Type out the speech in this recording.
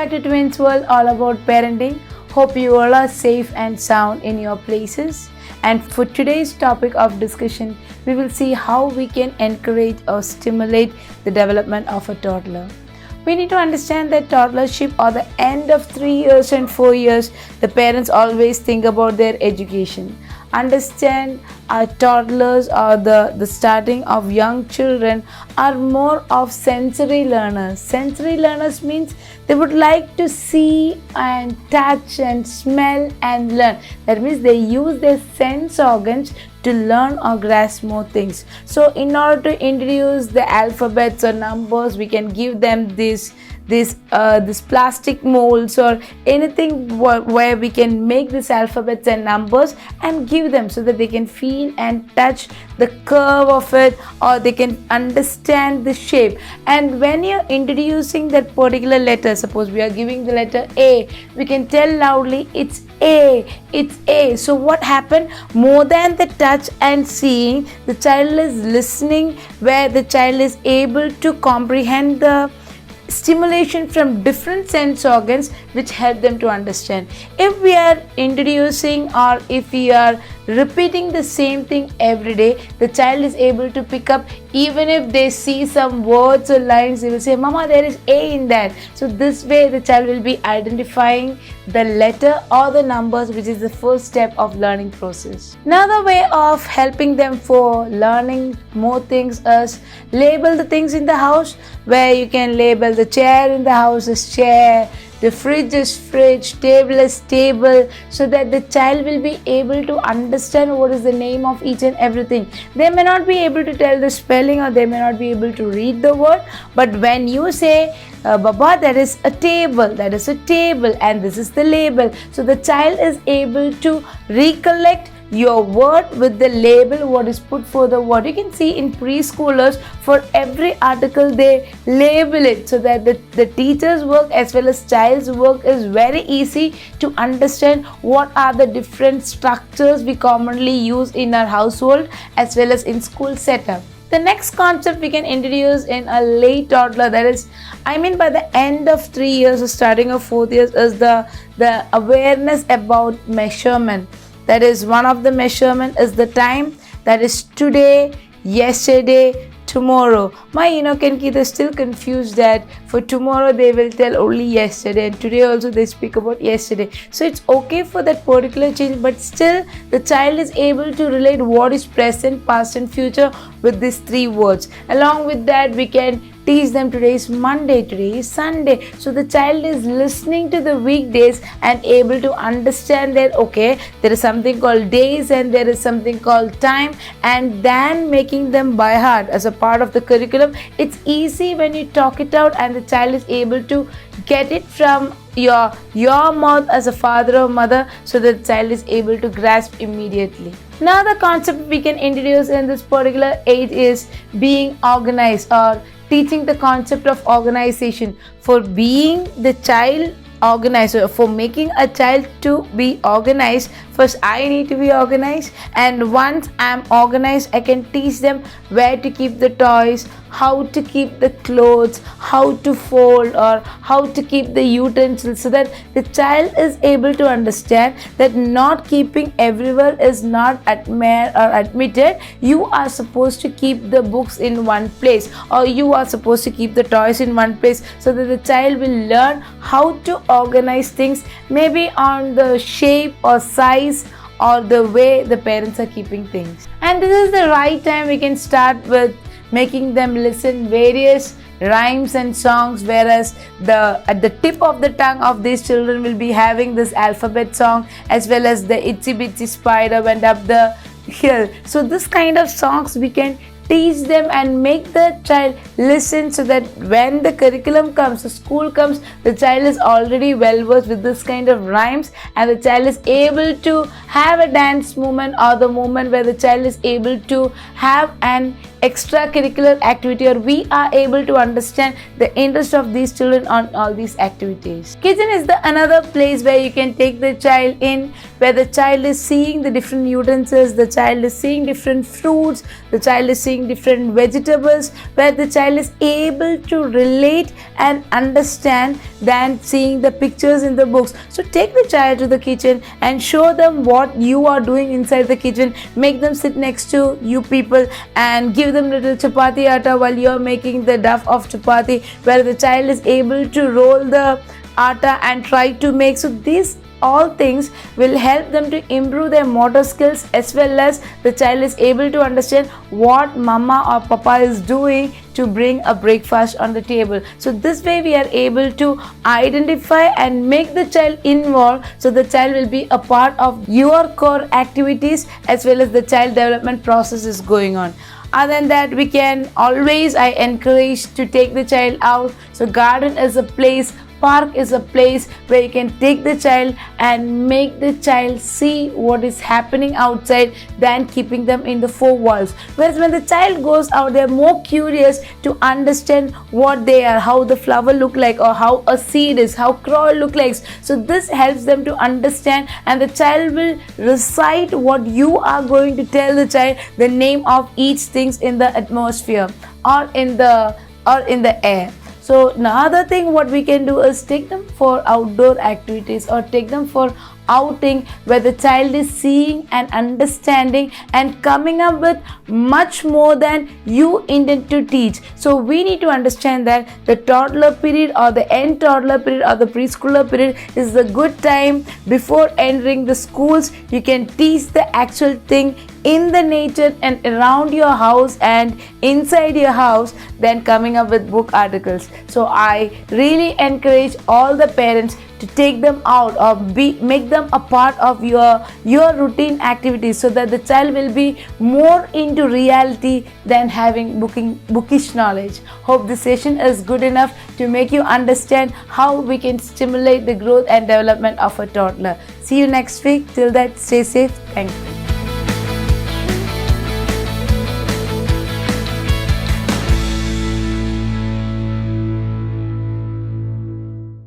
back to Twins World, all about parenting. Hope you all are safe and sound in your places. And for today's topic of discussion, we will see how we can encourage or stimulate the development of a toddler. We need to understand that toddlership or the end of 3 years and 4 years, the parents always think about their education. Understand our toddlers or the starting of young children are more of sensory learners. Sensory learners means they would like to see and touch and smell and learn. That means they use their sense organs to learn or grasp more things. So in order to introduce the alphabets or numbers, we can give them this plastic molds or anything where we can make these alphabets and numbers and give them so that they can feel and touch the curve of it, or they can understand the shape. And when you're introducing that particular letter, suppose we are giving the letter A, we can tell loudly it's A, it's A. So what happened? More than the touch and seeing, the child is listening, where the child is able to comprehend the stimulation from different sense organs which help them to understand. If we are introducing or if we are repeating the same thing every day, the child is able to pick up. Even if they see some words or lines, they will say, Mama, there is A in that. So this way the child will be identifying the letter or the numbers, which is the first step of learning process. Another way of helping them for learning more things is label the things in the house, where you can label the chair in the house as chair, the fridge is fridge, table is table, so that the child will be able to understand what is the name of each and everything. They may not be able to tell the spelling, or they may not be able to read the word, but when you say, Baba, that is a table, and this is the label. So the child is able to recollect your word with the label, what is put for the word. You can see in preschoolers, for every article they label it, so that the teacher's work as well as child's work is very easy to understand what are the different structures we commonly use in our household as well as in school setup. The next concept we can introduce in a late toddler, that is, by the end of 3 years or starting of 4th years, is the awareness about measurement. That is, one of the measurement is the time, that is today, yesterday, tomorrow. My Kenki, they're still confused that for tomorrow they will tell only yesterday, and today also they speak about yesterday. So it's okay for that particular change, but still the child is able to relate what is present, past and future with these 3 words. Along with that, we can teach them today is Monday, today is Sunday. So the child is listening to the weekdays and able to understand that, okay, there is something called days and there is something called time, and then making them by heart as a part of the curriculum. It's easy when you talk it out and the child is able to get it from your mouth as a father or mother, so that the child is able to grasp immediately. Now the concept we can introduce in this particular age is being organized, or teaching the concept of organization. For being the child organized, or for making a child to be organized, first I need to be organized, and once I'm organized, I can teach them where to keep the toys, how to keep the clothes, how to fold, or how to keep the utensils, so that the child is able to understand that not keeping everywhere is not admitted. You are supposed to keep the books in one place, or you are supposed to keep the toys in one place, so that the child will learn how to organize things, maybe on the shape or size or the way the parents are keeping things. And this is the right time we can start with making them listen various rhymes and songs, whereas at the tip of the tongue of these children will be having this alphabet song, as well as the itsy bitsy spider went up the hill. So this kind of songs we can teach them and make the child listen, so that when the curriculum comes, the school comes, the child is already well versed with this kind of rhymes, and the child is able to have a dance movement, or the moment where the child is able to have an extracurricular activity, or we are able to understand the interest of these children on all these activities. Kitchen is the another place where you can take the child in, where the child is seeing the different utensils, the child is seeing different fruits, the child is seeing different vegetables, where the child is able to relate and understand than seeing the pictures in the books. So take the child to the kitchen and show them what you are doing inside the kitchen. Make them sit next to you people and give them little chapati atta while you are making the dough of chapati, where the child is able to roll the atta and try to make. So these all things will help them to improve their motor skills, as well as the child is able to understand what mama or papa is doing to bring a breakfast on the table. So this way we are able to identify and make the child involved, so the child will be a part of your core activities, as well as the child development process is going on. Other than that, we can always, I encourage to take the child out. So garden is a place, park is a place where you can take the child and make the child see what is happening outside than keeping them in the four walls. Whereas when the child goes out, they are more curious to understand what they are, how the flower look like, or how a seed is, how crow look like. So this helps them to understand, and the child will recite what you are going to tell the child, the name of each things in the atmosphere or in the air. So another thing what we can do is take them for outdoor activities, or take them for outing where the child is seeing and understanding and coming up with much more than you intend to teach. So we need to understand that the toddler period or the end toddler period or the preschooler period is a good time before entering the schools. You can teach the actual thing in the nature and around your house and inside your house than coming up with book articles. So I really encourage all the parents to take them out or make them a part of your routine activities, so that the child will be more into reality than having bookish knowledge. Hope this session is good enough to make you understand how we can stimulate the growth and development of a toddler. See you next week. Till that, stay safe. Thank you.